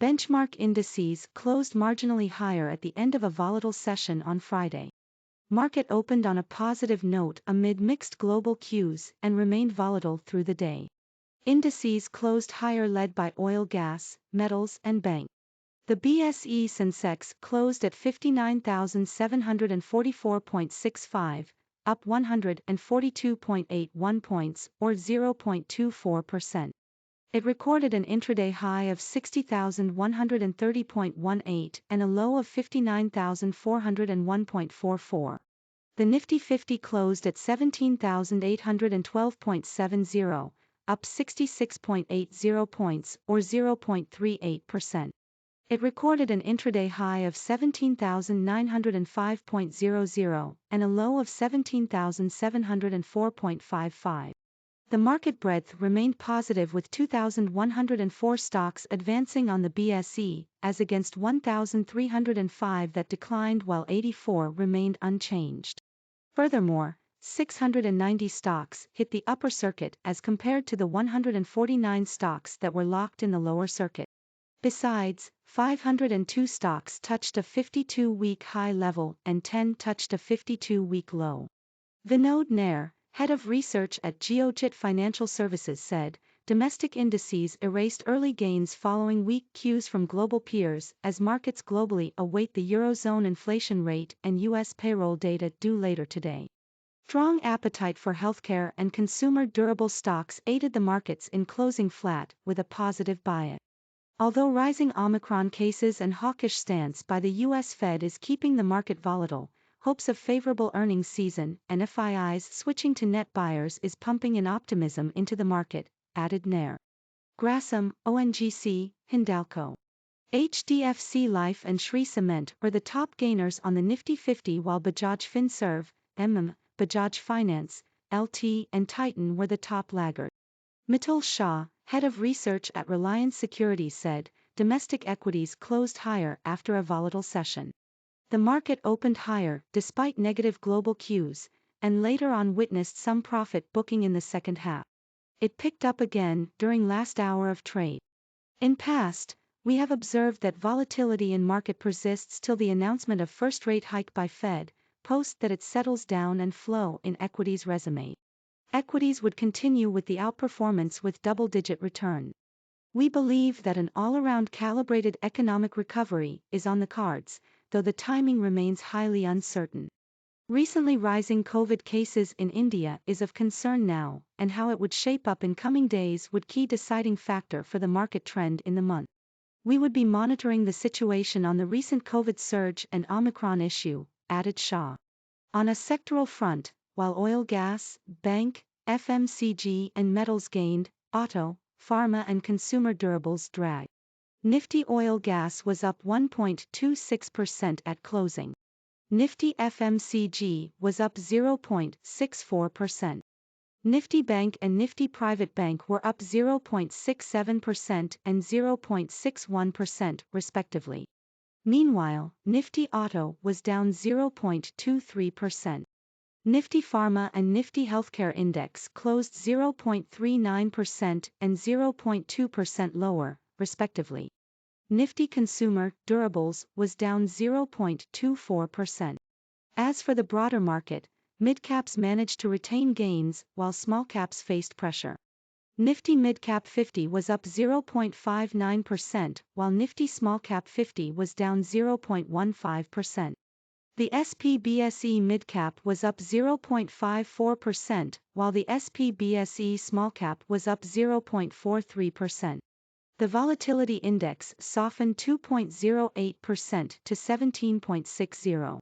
Benchmark indices closed marginally higher at the end of a volatile session on Friday. Market opened on a positive note amid mixed global cues and remained volatile through the day. Indices closed higher led by oil, gas, metals, and bank. The BSE Sensex closed at 59,744.65, up 142.81 points, or 0.24%. It recorded an intraday high of 60,130.18 and a low of 59,401.44. The Nifty 50 closed at 17,812.70, up 66.80 points, or 0.38%. It recorded an intraday high of 17,905.00 and a low of 17,704.55. The market breadth remained positive with 2,104 stocks advancing on the BSE, as against 1,305 that declined while 84 remained unchanged. Furthermore, 690 stocks hit the upper circuit as compared to the 149 stocks that were locked in the lower circuit. Besides, 502 stocks touched a 52-week high level and 10 touched a 52-week low. Vinod Nair, head of research at Geojit Financial Services, said, domestic indices erased early gains following weak cues from global peers as markets globally await the Eurozone inflation rate and U.S. payroll data due later today. Strong appetite for healthcare and consumer durable stocks aided the markets in closing flat with a positive bias. Although rising Omicron cases and hawkish stance by the U.S. Fed is keeping the market volatile, hopes of favorable earnings season and FIIs switching to net buyers is pumping in optimism into the market, added Nair. Grasim, ONGC, Hindalco, HDFC Life and Shree Cement were the top gainers on the Nifty 50 while Bajaj Finserv, Bajaj Finance, LT and Titan were the top laggards. Mitul Shah, head of research at Reliance Securities, said, domestic equities closed higher after a volatile session. The market opened higher despite negative global cues, and later on witnessed some profit booking in the second half. It picked up again during last hour of trade. In past, we have observed that volatility in market persists till the announcement of first rate hike by Fed, post that it settles down and flow in equities resume. Equities would continue with the outperformance with double-digit return. We believe that an all-around calibrated economic recovery is on the cards, though the timing remains highly uncertain. Recently rising COVID cases in India is of concern now, and how it would shape up in coming days would key deciding factor for the market trend in the month. We would be monitoring the situation on the recent COVID surge and Omicron issue, added Shah. On a sectoral front, while oil, gas, bank, FMCG and metals gained, auto, pharma and consumer durables dragged. Nifty Oil Gas was up 1.26% at closing. Nifty FMCG was up 0.64%. Nifty Bank and Nifty Private Bank were up 0.67% and 0.61%, respectively. Meanwhile, Nifty Auto was down 0.23%. Nifty Pharma and Nifty Healthcare Index closed 0.39% and 0.2% lower, respectively. Nifty Consumer Durables was down 0.24%. As for the broader market, midcaps managed to retain gains while smallcaps faced pressure. Nifty Midcap 50 was up 0.59%, while Nifty Smallcap 50 was down 0.15%. The SP BSE Midcap was up 0.54%, while the SP BSE Smallcap was up 0.43%. The volatility index softened 2.08% to 17.60.